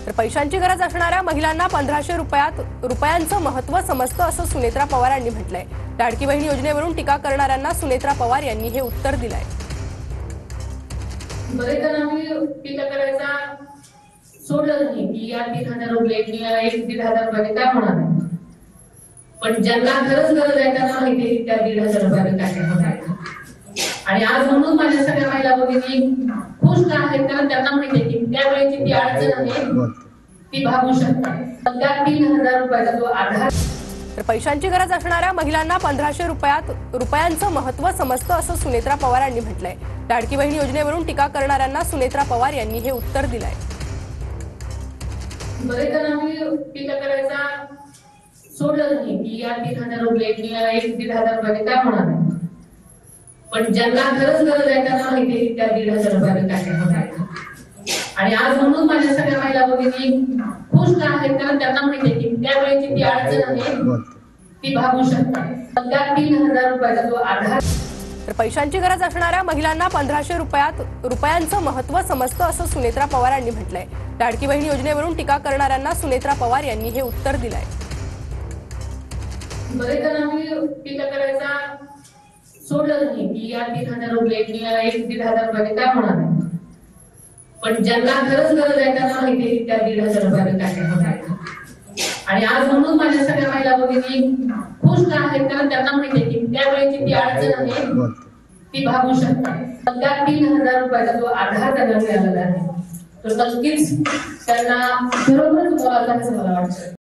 तर पैशांची गरज असणाऱ्या महिलांना 1500 रुपयांचं महत्त्व समजतं असं सुनेत्रा पवार यांनी म्हटलंय। लाडकी बहीण योजनेवरून टीका करणाऱ्यांना सुनेत्रा पवार यांनी हे उत्तर दिलंय। बरेच जणांनी टीका करायचा सोडलं नाही की या 3000 रुपये किंवा 1,500 रुपये काय होणार आहे, पण ज्यांना गरज आहे त्यांना माहिती आहे त्या 1,500 रुपये काय होणार। आणि आज म्हणून माझ्या सगळ्या महिला भगिनी खुश आहेत, कारण त्यांना माहिती आहे की त्यावेळेची ती अडचण आहे ती भागू शकतात। त्या 3,000 रुपयाचा जो आधार। तर पैशांची गरज असणाऱ्या महिलांना 1500 रुपयांचं महत्त्व समजतं असं सुनेत्रा पवार यांनी म्हटलंय। लाडकी बहीण योजनेवरून टीका करणाऱ्यांना सुनेत्रा पवार यांनी हे उत्तर दिलंय। बरेच जणांनी टीका करायचा सोडलं नाही की या 3000 रुपये किंवा 1,500 रुपये काय होणार आहे, पण ज्यांना गरज आहे त्यांना माहिती आहे त्या 1,500 रुपये काय होणार। आणि आज म्हणून माझ्या सगळ्या महिला भगिनी खुश आहेत, कारण त्यांना माहिती आहे की त्यावेळेची ती अडचण आहे ती भागू शकतात। त्या 3,000 रुपयाचा जो आधार। तर पैशांची गरज असणाऱ्या महिलांना 1500 रुपयांचं महत्त्व समजतं असं सुनेत्रा पवार यांनी म्हटलंय। लाडकी बहीण योजनेवरून टीका करणाऱ्यांना सुनेत्रा पवार यांनी हे उत्तर दिलंय। बरेच जणांनी टीका करायचा सोडलं नाही की या 3000 रुपये किंवा 1,500 रुपये काय होणार आहे, पण ज्यांना गरज आहे त्यांना माहिती आहे त्या 1,500 रुपये काय होणार। आणि आज म्हणून माझ्या सगळ्या महिला भगिनी खुश आहेत, कारण त्यांना माहिती आहे की त्यावेळेची ती अडचण आहे ती भागू शकतात। त्या 3,000 रुपयाचा जो आधार त्यांना मिळालेला आहे तो नक्कीच त्यांना खरोखरच मोलाचा असं मला वाटतं।